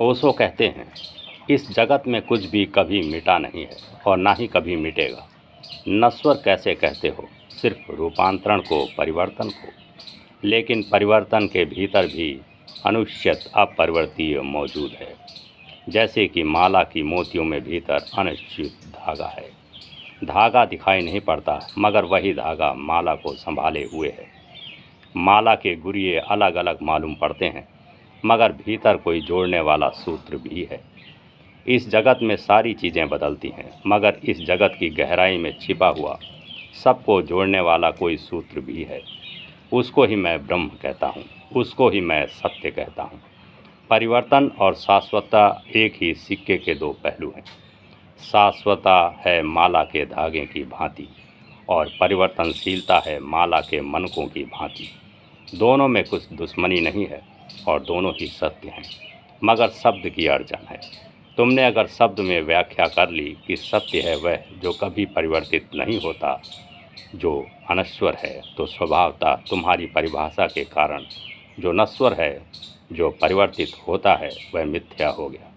ओशो कहते हैं, इस जगत में कुछ भी कभी मिटा नहीं है और ना ही कभी मिटेगा। नश्वर कैसे कहते हो? सिर्फ रूपांतरण को, परिवर्तन को। लेकिन परिवर्तन के भीतर भी अनिश्चित अपरिवर्तनीय मौजूद है। जैसे कि माला की मोतियों में भीतर अनिश्चित धागा है। धागा दिखाई नहीं पड़ता, मगर वही धागा माला को संभाले हुए है। माला के गुरिये अलग अलग मालूम पड़ते हैं, मगर भीतर कोई जोड़ने वाला सूत्र भी है। इस जगत में सारी चीज़ें बदलती हैं, मगर इस जगत की गहराई में छिपा हुआ सबको जोड़ने वाला कोई सूत्र भी है। उसको ही मैं ब्रह्म कहता हूँ, उसको ही मैं सत्य कहता हूँ। परिवर्तन और शाश्वतता एक ही सिक्के के दो पहलू हैं। शाश्वतता है माला के धागे की भांति और परिवर्तनशीलता है माला के मनकों की भांति। दोनों में कुछ दुश्मनी नहीं है और दोनों ही सत्य हैं, मगर शब्द की अड़चन है। तुमने अगर शब्द में व्याख्या कर ली कि सत्य है वह जो कभी परिवर्तित नहीं होता, जो अनश्वर है, तो स्वभावतः तुम्हारी परिभाषा के कारण जो नश्वर है, जो परिवर्तित होता है, वह मिथ्या हो गया।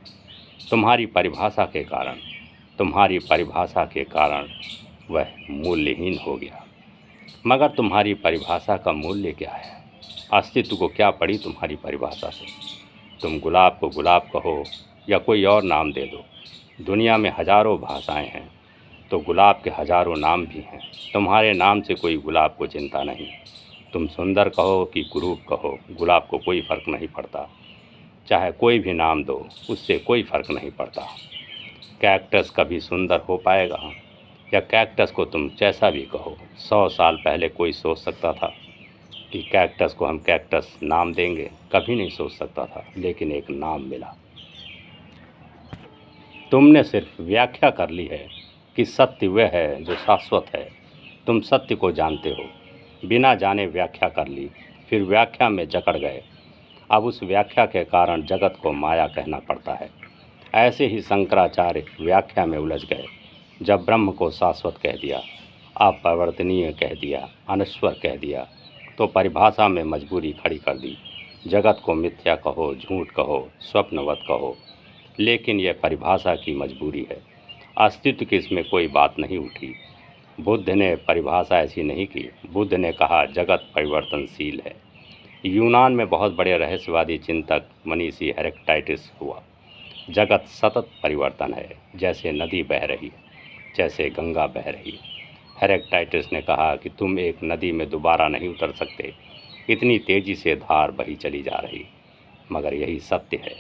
तुम्हारी परिभाषा के कारण, तुम्हारी परिभाषा के कारण वह मूल्यहीन हो गया। मगर तुम्हारी परिभाषा का मूल्य क्या है? अस्तित्व को क्या पड़ी तुम्हारी परिभाषा से? तुम गुलाब को गुलाब कहो या कोई और नाम दे दो। दुनिया में हजारों भाषाएं हैं, तो गुलाब के हजारों नाम भी हैं। तुम्हारे नाम से कोई गुलाब को चिंता नहीं। तुम सुंदर कहो कि कुरूप कहो, गुलाब को कोई फ़र्क नहीं पड़ता। चाहे कोई भी नाम दो, उससे कोई फ़र्क नहीं पड़ता। कैक्टस कभी सुंदर हो पाएगा? या कैक्टस को तुम जैसा भी कहो। 100 साल पहले कोई सोच सकता था कि कैक्टस को हम कैक्टस नाम देंगे? कभी नहीं सोच सकता था, लेकिन एक नाम मिला। तुमने सिर्फ व्याख्या कर ली है कि सत्य वह है जो शाश्वत है। तुम सत्य को जानते हो, बिना जाने व्याख्या कर ली, फिर व्याख्या में जकड़ गए। अब उस व्याख्या के कारण जगत को माया कहना पड़ता है। ऐसे ही शंकराचार्य व्याख्या में उलझ गए। जब ब्रह्म को शाश्वत कह दिया, अपरिवर्तनीय कह दिया, अनश्वर कह दिया, तो परिभाषा में मजबूरी खड़ी कर दी। जगत को मिथ्या कहो, झूठ कहो, स्वप्नवत कहो, लेकिन यह परिभाषा की मजबूरी है। अस्तित्व की इसमें कोई बात नहीं उठी। बुद्ध ने परिभाषा ऐसी नहीं की। बुद्ध ने कहा जगत परिवर्तनशील है। यूनान में बहुत बड़े रहस्यवादी चिंतक मनीषी हेरेक्टाइटिस हुआ। जगत सतत परिवर्तन है, जैसे नदी बह रही है, जैसे गंगा बह रही है। हेरेक्टाइटिस ने कहा कि तुम एक नदी में दोबारा नहीं उतर सकते, इतनी तेजी से धार बही चली जा रही। मगर यही सत्य है।